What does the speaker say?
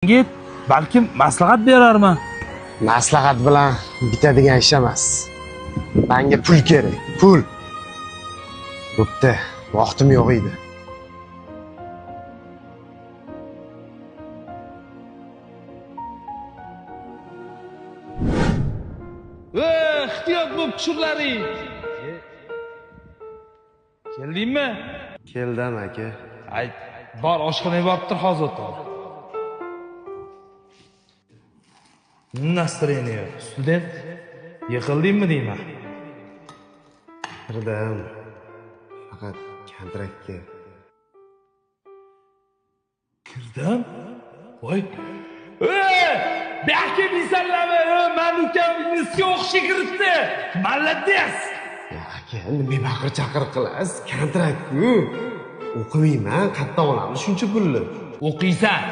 Git, balkim maslahat berarman. Maslahat bilan bitadigan ish emas. Menga pul kerak, pul. Bo'pti, vaqtim yo'q edi. Ehtiyot bo'l tushurlaring. Keldingmi? Keldim aka. Ay, bor oshxonaga borib tur hozir o'tir. Настроение, student. Yiqildingmi deyman? Kirdim. Faqat kontraktga. Kirdim? Voy. Belki bizalarni men ukam bizga o'xshi kiribdi. Молодец. Ya aka, nima baqir-chaqir qilasiz? Kontrakt-ku. O'qimayman, qayerdan olamiz shuncha pulni? O'qiysan.